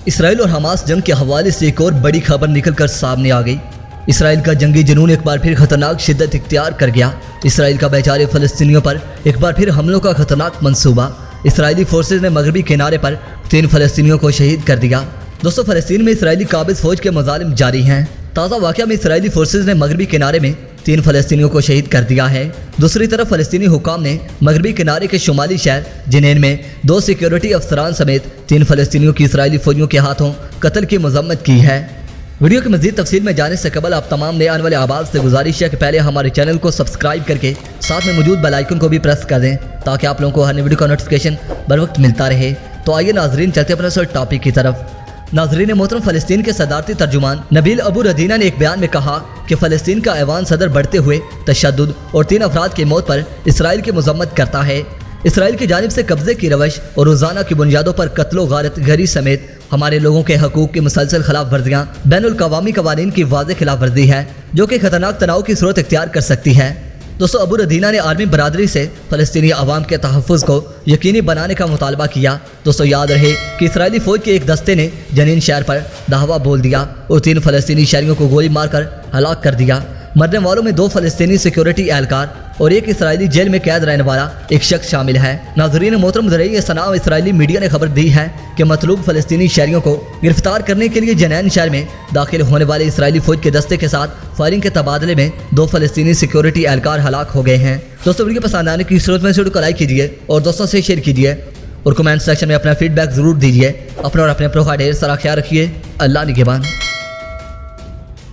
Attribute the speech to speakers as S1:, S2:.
S1: اسرائیل اور حماس جنگ کے حوالے سے ایک اور بڑی خبر نکل کر سامنے آ گئی۔ اسرائیل کا جنگی جنون ایک بار پھر خطرناک شدت اختیار کر گیا۔ اسرائیل کا بیچارے فلسطینیوں پر ایک بار پھر حملوں کا خطرناک منصوبہ۔ اسرائیلی فورسز نے مغربی کنارے پر 3 فلسطینیوں کو شہید کر دیا۔ دوستو، فلسطین میں اسرائیلی قابض فوج کے مظالم جاری ہیں۔ تازہ واقعہ میں اسرائیلی فورسز نے مغربی کنارے میں 3 فلسطینیوں کو شہید کر دیا ہے۔ دوسری طرف فلسطینی حکام نے مغربی کنارے کے شمالی شہر جنین میں 2 سیکیورٹی افسران سمیت 3 فلسطینیوں کی اسرائیلی فوجیوں کے ہاتھوں قتل کی مذمت کی ہے۔ ویڈیو کی مزید تفصیل میں جانے سے قبل آپ تمام نئے آنے والے احباب سے گزارش ہے کہ پہلے ہمارے چینل کو سبسکرائب کر کے ساتھ میں موجود بیل آئیکن کو بھی پریس کر دیں تاکہ آپ لوگوں کو ہر نئی ویڈیو کا نوٹیفیکیشن بر وقت ملتا رہے۔ تو آئیے ناظرین، چلتے اپنے اصل ٹاپک کی طرف۔ ناظرین محترم، فلسطین کے صدارتی ترجمان نبیل ابو ردینہ نے ایک بیان میں کہا کہ فلسطین کا ایوان صدر بڑھتے ہوئے تشدد اور 3 افراد کی موت پر اسرائیل کی مذمت کرتا ہے۔ اسرائیل کی جانب سے قبضے کی روش اور روزانہ کی بنیادوں پر قتل و غارت گری سمیت ہمارے لوگوں کے حقوق کی مسلسل خلاف ورزیاں بین الاقوامی قوانین کی واضح خلاف ورزی ہے جو کہ خطرناک تناؤ کی صورت اختیار کر سکتی ہے۔ دوستو، ابو ردینہ نے عالمی برادری سے فلسطینی عوام کے تحفظ کو یقینی بنانے کا مطالبہ کیا۔ دوستو، یاد رہے کہ اسرائیلی فوج کے ایک دستے نے جنین شہر پر دھاوا بول دیا اور 3 فلسطینی شہریوں کو گولی مار کر ہلاک کر دیا۔ مرنے والوں میں 2 فلسطینی سیکیورٹی اہلکار اور ایک اسرائیلی جیل میں قید رہنے والا ایک شخص شامل ہے۔ ناظرین محترم، ذریعہ صنع اسرائیلی میڈیا نے خبر دی ہے کہ مطلوب فلسطینی شہریوں کو گرفتار کرنے کے لیے جنین شہر میں داخل ہونے والے اسرائیلی فوج کے دستے کے ساتھ فائرنگ کے تبادلے میں 2 فلسطینی سیکیورٹی اہلکار ہلاک ہو گئے ہیں۔ دوستو، ویڈیو پسند آنے کی صورت میں اس ویڈیو کو لائک کیجیے اور دوستوں سے شیئر کیجیے اور کمنٹ سیکشن میں اپنا فیڈ بیک ضرور دیجیے۔ اپنا اور اپنے پروفائل ڈھیر سارا خیال رکھیے۔ اللہ نگہبان۔